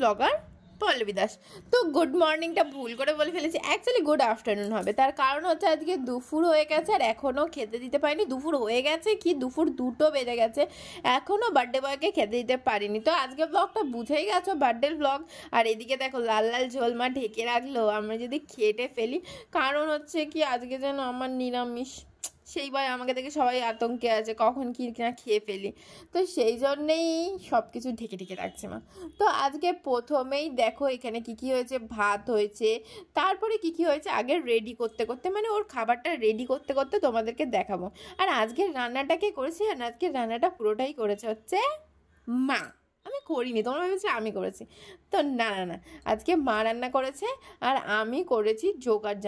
Blogger Pallavi Das. তো good মর্নিংটা ভুল করে বলে ফেলেছি, অ্যাকচুয়ালি গুড আফটারনুন হবে। তার কারণ হচ্ছে আজকে দুপুর হয়ে গেছে আর এখনও খেতে দিতে পারিনি। দুপুর হয়ে গেছে কি দুপুর 2টো বেজে গেছে, এখনও বার্থডে বয়কে খেতে দিতে পারিনি। তো আজকে ব্লগটা বুঝেই গেছো বার্থডের ব্লগ। আর এদিকে দেখো লাল লাল ঝোল মা ঢেকে রাখলো, আমরা যদি খেটে ফেলি। কারণ হচ্ছে কি আজকে যেন আমার নিরামিষ, সেইবার আমাকে দেখে সবাই আতঙ্কে আছে কখন কি না খেয়ে ফেলি। তো সেই জন্যেই সব কিছু ঢেকে ঢেকে রাখছে মা। তো আজকে প্রথমেই দেখো এখানে কি কি হয়েছে, ভাত হয়েছে, তারপরে কি কি হয়েছে আগে রেডি করতে করতে, মানে ওর খাবারটা রেডি করতে করতে তোমাদেরকে দেখাবো। আর আজকের রান্নাটা কে করেছে, আর আজকের রান্নাটা পুরোটাই করেছে হচ্ছে মা, আমি করিনি। তোমরা ভেবেছো আমি করেছি, তো না না না, আজকে মা রান্না করেছে আর আমি করেছি জোগাড়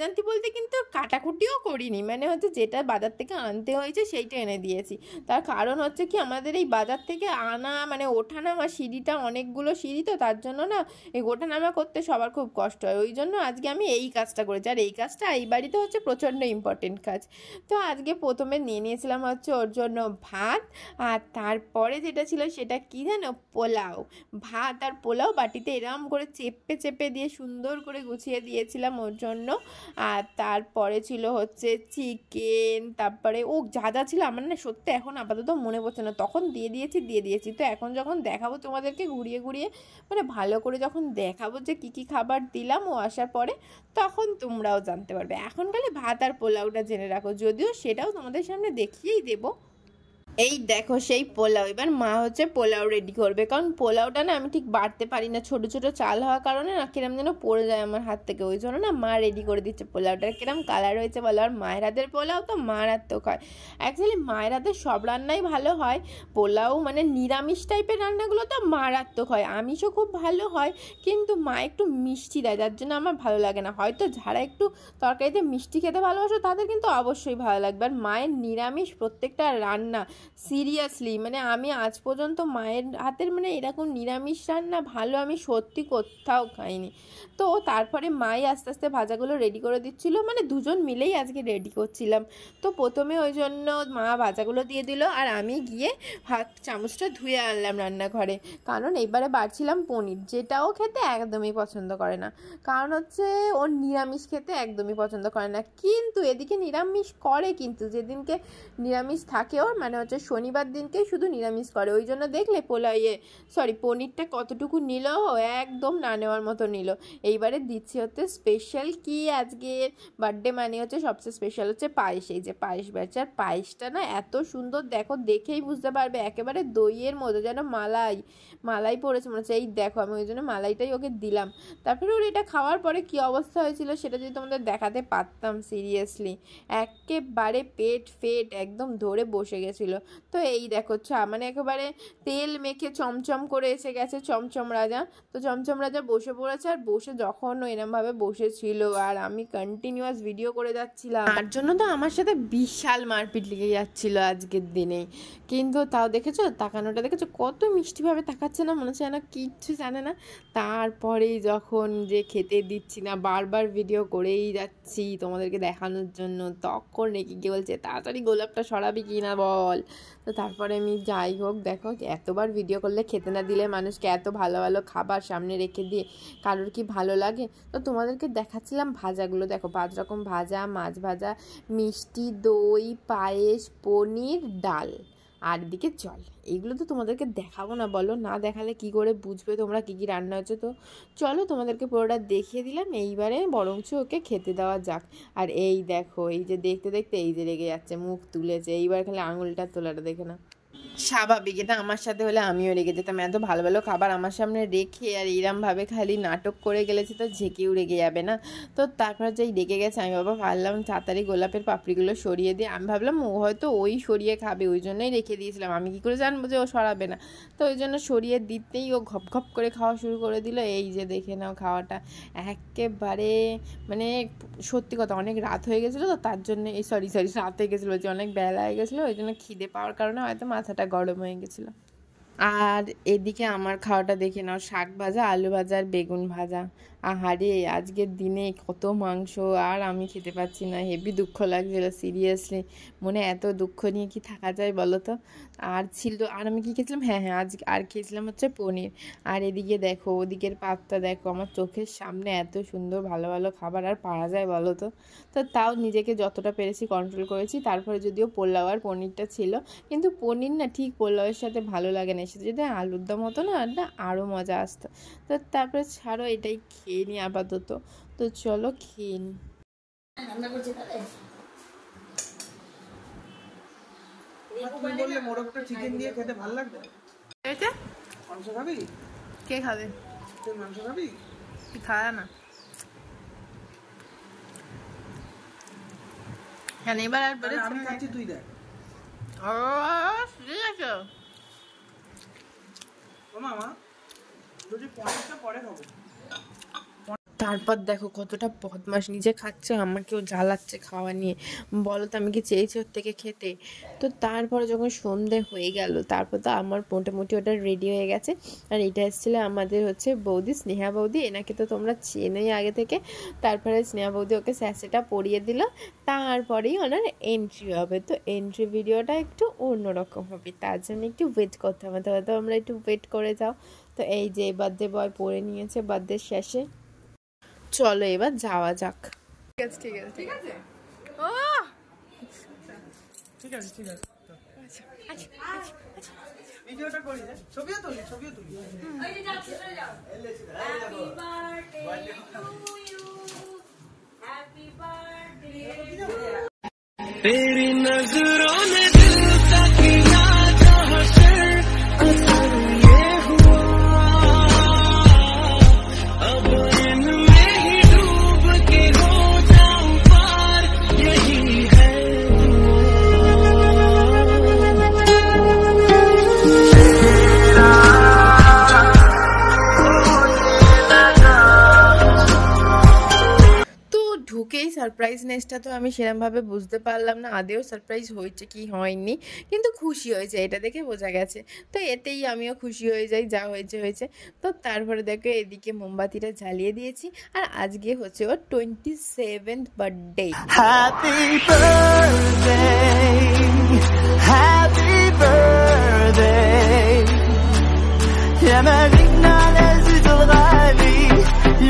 জানতি বলতে কিন্তু কাটাকুটিও করিনি, মানে হচ্ছে যেটা বাজার থেকে আনতে হয়েছে সেইটা এনে দিয়েছি। তার কারণ হচ্ছে কি আমাদের এই বাজার থেকে আনা মানে ওঠানামা সিঁড়িটা অনেকগুলো সিঁড়ি, তো তার জন্য না এই ওঠানামা করতে সবার খুব কষ্ট হয়। ওই জন্য আজকে আমি এই কাজটা করেছি, আর এই কাজটা এই বাড়িতে হচ্ছে প্রচণ্ড ইম্পর্টেন্ট কাজ। তো আজকে প্রথমে নিয়ে নিয়েছিলাম হচ্ছে ওর জন্য ভাত, আর তারপরে যেটা ছিল সেটা কি জানো, পোলাও। ভাত আর পোলাও বাটিতে এরম করে চেপে চেপে দিয়ে সুন্দর করে গুছিয়ে দিয়েছিলাম ওর জন্য। আর তারপরে ছিল হচ্ছে চিকেন, তারপরে ও যা যা ছিল আমার না সত্যি এখন আপাতত মনে পড়ছে না, তখন দিয়ে দিয়েছি। তো এখন যখন দেখাবো তোমাদেরকে ঘুরিয়ে ঘুরিয়ে, মানে ভালো করে যখন দেখাবো যে কী কী খাবার দিলাম ও আসার পরে, তখন তোমরাও জানতে পারবে। এখন খালি ভাত আর পোলাওটা জেনে রাখো, যদিও সেটাও তোমাদের সামনে দেখিয়েই দেবো। এই দেখো সেই পোলাও, এবার মা হচ্ছে পোলাও রেডি করবে, কারণ পোলাওটা না আমি ঠিক বাড়তে পারি না, ছোট ছোট চাল হওয়ার কারণে না কিরম যেন পড়ে যায় আমার হাত থেকে, ওই জন্য না মা রেডি করে দিচ্ছে পোলাওটা। কিরম কালার হয়েছে বলো, আর মায়ের হাতের পোলাও তো মারাত্মক হয়। অ্যাকচুয়ালি মায়ের হাতের সব রান্নাই ভালো হয়, পোলাও মানে নিরামিষ টাইপের রান্নাগুলো তো মারাত্মক হয়, আমিষও খুব ভালো হয়, কিন্তু মা একটু মিষ্টি দেয় যার জন্য আমার ভালো লাগে না। হয়তো যারা একটু তরকারিতে মিষ্টি খেতে ভালোবাসো তাদের কিন্তু অবশ্যই ভালো লাগবে। আর মায়ের নিরামিষ প্রত্যেকটা রান্না সিরিয়াসলি, মানে আমি আজ পর্যন্ত মায়ের হাতের মানে এরকম নিরামিষ রান্না ভালো আমি সত্যি কোথাও খাইনি। তো তারপরে মাই আস্তে আস্তে ভাজাগুলো রেডি করে দিচ্ছিল, মানে দুজন মিলেই আজকে রেডি করছিলাম। তো প্রথমে ওই জন্য মা ভাজাগুলো দিয়ে দিল, আর আমি গিয়ে হাত চামচটা ধুয়ে আনলাম রান্নাঘরে, কারণ এইবারে বাড়ছিলাম পনির, যেটাও খেতে একদমই পছন্দ করে না, কারণ হচ্ছে ওর নিরামিষ খেতে একদমই পছন্দ করে না। কিন্তু এদিকে নিরামিষ করে, কিন্তু যেদিনকে নিরামিষ থাকে ওর মানে হচ্ছে শনিবার দিনকেই শুধু নিরামিষ করে। ওই জন্য দেখলে পনিরটা কতটুকু নিল, একদম না নেওয়ার মতো নিল। এইবারে দিচ্ছি হচ্ছে স্পেশাল কি আজকে বার্থডে মানে হচ্ছে সবচেয়ে স্পেশাল হচ্ছে পায়েস। এই যে পায়েস বেড়েছে, আর পায়েসটা না এত সুন্দর দেখো, দেখেই বুঝতে পারবে একেবারে দইয়ের মতো, যেন মালাই পড়েছে মনে হচ্ছে। এই দেখো আমি ওই জন্য মালাইটাই ওকে দিলাম। তারপরে ওর এটা খাওয়ার পরে কি অবস্থা হয়েছিল সেটা যদি তোমাদের দেখাতে পারতাম, সিরিয়াসলি একেবারে পেট ফেট একদম ধরে বসে গেছিলো। তো এই দেখো মানে একেবারে তেল মেখে চমচম করে এসে গেছে চমচম রাজা। তো চমচম রাজা বসে পড়েছে, আর বসে যখন এরমভাবে বসেছিল আর আমি কন্টিনিউয়াস ভিডিও করে যাচ্ছিলাম, তার জন্য তো আমার সাথে বিশাল মারপিট লেগে যাচ্ছিল আজকের দিনে। কিন্তু তাও দেখেছো তাকানোটা, দেখেছো কত মিষ্টিভাবে তাকাচ্ছে না, মনে হচ্ছে না কিচ্ছু জানে না। তারপরেই যখন যে খেতে দিচ্ছি না, বারবার ভিডিও করেই যাচ্ছি তোমাদেরকে দেখানোর জন্য, তখন রেখে গিয়ে বলছে তাড়াতাড়ি গোলাপটা সরাবি কি না বল। তো তারপরে আমি যাই হোক দেখো, এতবার ভিডিও করলে খেতে না দিলে মানুষকে, এত ভালো ভালো খাবার সামনে রেখে দিয়ে কারোর কি ভালো লাগে। তো তোমাদেরকে দেখাচ্ছিলাম ভাজাগুলো, দেখো 5 রকম ভাজা, মাছ ভাজা, মিষ্টি, দই, পায়েস, পনির, ডাল, আর এদিকে জল। এইগুলো তো তোমাদেরকে দেখাবো না বলো, না দেখালে কি করে বুঝবে তোমরা কী কী রান্না হচ্ছে। তো চলো তোমাদেরকে পুরোটা দেখিয়ে দিলাম, এইবারে বরঞ্চ ওকে খেতে দেওয়া যাক। আর এই দেখো এই যে দেখতে দেখতে এই যে রেগে যাচ্ছে, মুখ তুলেছে, এইবার খালি আঙুলটা তোলাটা দেখে না। স্বাভাবিক, এটা আমার সাথে হলে আমিও রেগে যেতাম। এত ভালো ভালো খাবার আমার সামনে রেখে আর এরমভাবে খালি নাটক করে গেলেছে, তো ঝেঁকেও রেগে যাবে না। তো তারপরে যেই রেগে গেছে আমি বাবা ভাবলাম তাড়াতাড়ি গোলাপের পাপড়িগুলো সরিয়ে দিয়ে, আমি ভাবলাম ও হয়তো ওই সরিয়ে খাবে, ওই জন্যই রেখে দিয়েছিলাম, আমি কী করে জানবো যে ও সরাবে না। তো ওই জন্য সরিয়ে দিতেই ও ঘপ ঘপ করে খাওয়া শুরু করে দিল। এই যে দেখে নাও খাওয়াটা একেবারে, মানে সত্যি কথা অনেক রাত হয়ে গেছিলো, তো তার জন্য এই সরি রাত হয়ে গেছিলো, যে অনেক বেলা হয়ে গেছিলো, ওই জন্য খিদে পাওয়ার কারণে হয়তো মাথাটা গরম হয়ে গেছিলো। আর এদিকে আমার খাওয়াটা দেখে নাও, শাক ভাজা, আলু ভাজা আর বেগুন ভাজা। আহারে আজকের দিনে কত মাংস, আর আমি খেতে পাচ্ছি না, হেভি দুঃখ লাগছিল সিরিয়াসলি। মনে এত দুঃখ নিয়ে কি থাকা যায় বলো তো। আর ছিল, আর আমি কি খেয়েছিলাম, হ্যাঁ হ্যাঁ আজ আর খেয়েছিলাম হচ্ছে পনির। আর এদিকে দেখো ওদিকের পাতটা দেখো, আমার চোখের সামনে এত সুন্দর ভালো ভালো খাবার আর পারা যায় বলো তো। তো তাও নিজেকে যতটা পেরেছি কন্ট্রোল করেছি। তারপরে যদিও পোলাও আর পনিরটা ছিল, কিন্তু পনির না ঠিক পোলাওয়ের সাথে ভালো লাগে না, সেটা যদি আলুর দম হতো না, না আরও মজা আসতো। তো তারপরে ছাড়ো, এটাই খেয়ে নিই আপাতত। তো চলো খেয়ে নিই। রান্না করছি তাহলে তুমি বললে মোরগটা চিকেন দিয়ে খেতে ভালো লাগবে। এটা মাংস খাবি? কে খাবে? তুই মাংস খাবি? তুই খাওয়া না কেন এবার? আর বলে আমি খাচ্ছি, তুই দেখ। ও ঠিক আছে ও মামা, যদি পনিরটা পরে খাবো। তারপর দেখো কতটা বদমাস, নিজে খাচ্ছে আমাকেও জ্বালাচ্ছে খাওয়া নিয়ে। বলো তো আমি কি চেয়েছি ওর থেকে খেতে? তো তারপরে যখন সন্ধে হয়ে গেল, তারপর তো আমার মোটামুটি ওটা রেডি হয়ে গেছে। আর এটা এসেছিল আমাদের হচ্ছে বৌদি, স্নেহা বৌদি, এনাকে তো তোমরা চেনোই আগে থেকে। তারপরে স্নেহা বৌদি ওকে স্যাসেটা পরিয়ে দিল, তারপরেই ওনার এন্ট্রি হবে। তো এন্ট্রি ভিডিওটা একটু অন্যরকম হবে, তার জন্য একটু ওয়েট করতে হবে। তাহলে তো আমরা একটু ওয়েট করে যাও। তো এই যে বার্থডে বয় পরে নিয়েছে বার্থডে শেষে। চলো এবার যাওয়া যাক। ঠিক আছে ঠিক আছে ঠিক আছে। ও ঠিক আছে ঠিক আছে, ভিডিওটা করি, ছবিও তুলি, ছবিও তুলি। ওই যে যাও চলে যাও। Happy birthday to you, happy birthday. तेरी नजरों ने दिल का किया था हशर, असर ये हुआ अब इनमें ही डूब के हो जाऊं पार, यही है তো ঢুকেই সারপ্রাইজনেসটা তো আমি সেরকমভাবে বুঝতে পারলাম না আদেও সারপ্রাইজ হয়েছে কি হয়নি, কিন্তু খুশি হয়েছে এটা দেখে বোঝা গেছে। তো এতেই আমিও খুশি হয়ে যাই, যা হয়েছে হয়েছে। তো তারপরে দেখো এদিকে মোমবাতিটা জ্বালিয়ে দিয়েছি, আর আজকে হচ্ছে ওর 27th birthday. Happy birthday, happy birthday يا مالكنا العزيز الغالي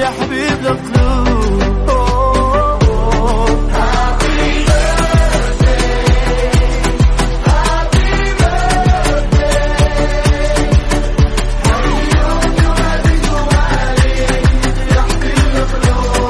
يا حبيب القلوب. Happy birthday, happy birthday حبيبك العزيز الغالي يا حبيب القلوب.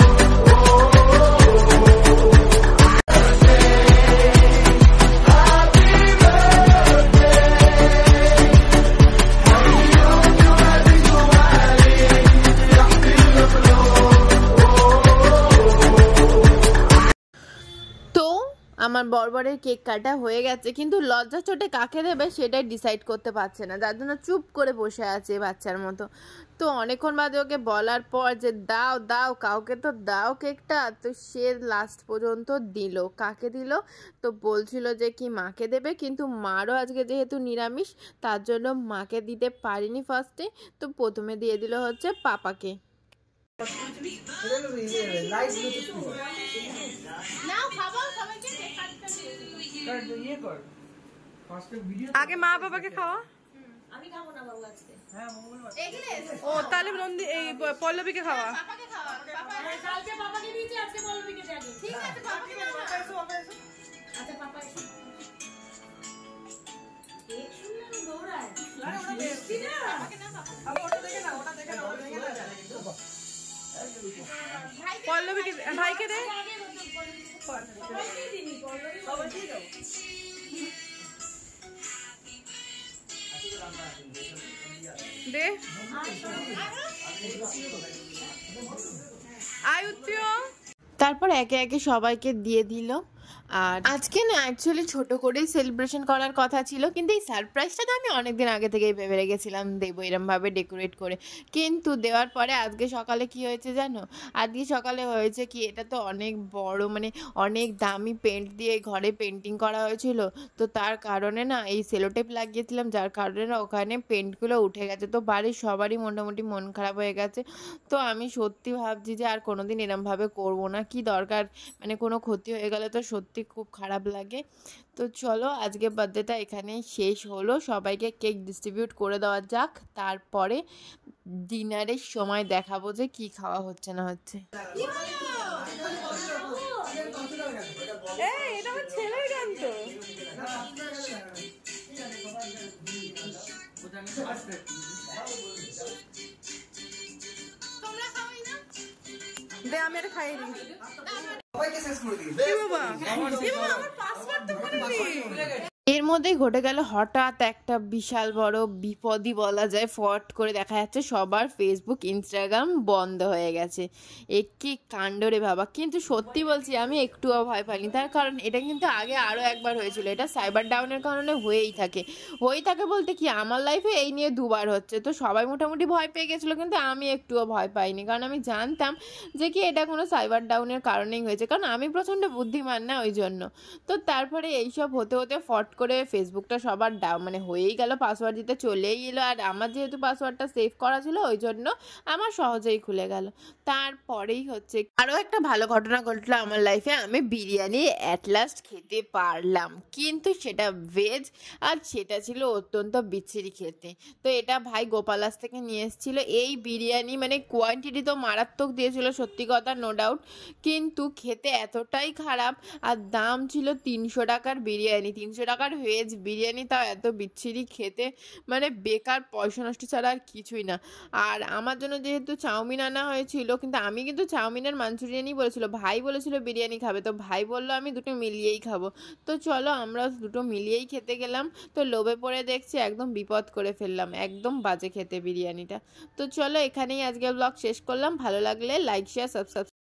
আমার বড়বড়ের কেক কাটা হয়ে গেছে, কিন্তু লজ্জা চোটে কাকে দেবে সেটাই ডিসাইড করতে পারছে না, যার জন্য চুপ করে বসে আছে বাচ্চার মতো। তো অনেকক্ষণ বাদে ওকে বলার পর যে দাও দাও কাউকে তো দাও কেকটা, তো সে লাস্ট পর্যন্ত দিল। কাকে দিল? তো বলছিল যে কি মাকে দেবে, কিন্তু মারও আজকে যেহেতু নিরামিষ, তার জন্য মাকে দিতে পারিনি ফার্স্টে, তো প্রথমে দিয়ে দিল হচ্ছে পাপাকে। আগে মা বাবাকে খাওয়া। আমি খাবো না বাবু আজকে। ও তাহলে নন্দী এই পল্লবীকে খাওয়া। কালকে পাপাকে দিয়েছি, আজকে পল্লবীকে দে আগে। ঠিক আছে পাপাকে দাও না। আচ্ছা পাপা এসো। কেক শুনলাম দৌড়ায়। মিষ্টি না। পল্লবীকে ভাইকে দে। সবাইকে দিনি পল্লবী সবাইকে দাও। দে আয়ুত্রিয়। তারপর একে একে সবাইকে দিয়ে দিল। আর আজকে না অ্যাকচুয়ালি ছোট করেই সেলিব্রেশন করার কথা ছিল, কিন্তু এই সারপ্রাইজটা তো আমি অনেকদিন আগে থেকেই ভেবে রেখেছিলাম দেবো এরমভাবে ডেকোরেট করে। কিন্তু দেওয়ার পরে আজকে সকালে কি হয়েছে জানো? আজকে সকালে হয়েছে কি, এটা তো অনেক বড় মানে অনেক দামি পেন্ট দিয়ে ঘরে পেন্টিং করা হয়েছিল, তো তার কারণে না এই সেলোটেপ লাগিয়েছিলাম, যার কারণে না ওখানে পেন্টগুলো উঠে গেছে। তো বাড়ির সবারই মোটামুটি মন খারাপ হয়ে গেছে। তো আমি সত্যি ভাবছি যে আর কোনোদিন এরমভাবে করবো না, কি দরকার, মানে কোনো ক্ষতি হয়ে গেলে তো সত্যি খুব খারাপ লাগে। তো চলো আজকে বার্থডেটা এখানেই শেষ হলো, সবাইকে কেক ডিস্ট্রিবিউট করে দেওয়া যাক, তারপরে ডিনারের সময় দেখাবো যে কি খাওয়া হচ্ছে না হচ্ছে। এই এটা আমার ছেলের গান তো। দে আমি এটা খাইয়ে দিই। সবাইকে শেষ করে দিই। এ বাবা, এ বাবা, আমার পাসওয়ার্ড তো মনে নেই। এর মধ্যেই ঘটে গেল হঠাৎ একটা বিশাল বড় বিপদই বলা যায়। ফট করে দেখা যাচ্ছে সবার ফেসবুক ইনস্টাগ্রাম বন্ধ হয়ে গেছে। এ কি কাণ্ড রে বাবা! কিন্তু সত্যি বলছি আমি একটুও ভয় পাইনি, তার কারণ এটা কিন্তু আগে আরও একবার হয়েছিল। এটা সাইবার ডাউনের কারণে হয়েই থাকে বলতে কি আমার লাইফে এই নিয়ে দুবার হচ্ছে। তো সবাই মোটামুটি ভয় পেয়ে গেছিলো, কিন্তু আমি একটুও ভয় পাইনি, কারণ আমি জানতাম যে কি এটা কোনো সাইবার ডাউনের কারণেই হয়েছে, কারণ আমি প্রচণ্ড বুদ্ধিমান না ওই জন্য। তো তারপরে এইসব হতে হতে ফট করে ফেসবুকটা সবার মানে হয়েই গেল, পাসওয়ার্ড দিতে চলেই এলো, আর আমার যেহেতু পাসওয়ার্ডটা সেভ করা ছিল ওই জন্য আমার সহজেই খুলে গেল। তারপরেই হচ্ছে আরও একটা ভালো ঘটনা ঘটলো আমার লাইফে, আমি বিরিয়ানি অ্যাট লাস্ট খেতে পারলাম, কিন্তু সেটা ভেজ, আর সেটা ছিল অত্যন্ত বিচ্ছিরি খেতে। তো এটা ভাই গোপালাস থেকে নিয়ে এসেছিলো এই বিরিয়ানি, মানে কোয়ান্টিটি তো মারাত্মক দিয়েছিল সত্যি কথা, নো ডাউট, কিন্তু খেতে এতটাই খারাপ। আর দাম ছিল 300 টাকার বিরিয়ানি, 300 টাকার ভেজ বিরিয়ানি, তাও এত বিচ্ছিরি খেতে, মানে বেকার, পয়সা নষ্ট ছাড়া আর কিছুই না। আর আমার জন্য যেহেতু চাউমিন আনা হয়েছিল, কিন্তু আমি কিন্তু চাউমিনের মাঞ্চুরিয়ানই বলেছিল, ভাই বলেছিল বিরিয়ানি খাবে, তো ভাই বললো আমি দুটো মিলিয়েই খাবো। তো চলো আমরা দুটো মিলিয়েই খেতে গেলাম। তো লোভে পড়ে দেখছি একদম বিপদ করে ফেললাম, একদম বাজে খেতে বিরিয়ানিটা। তো চলো এখানেই আজকে ব্লগ শেষ করলাম। ভালো লাগলে লাইক শেয়ার সাবস্ক্রাইব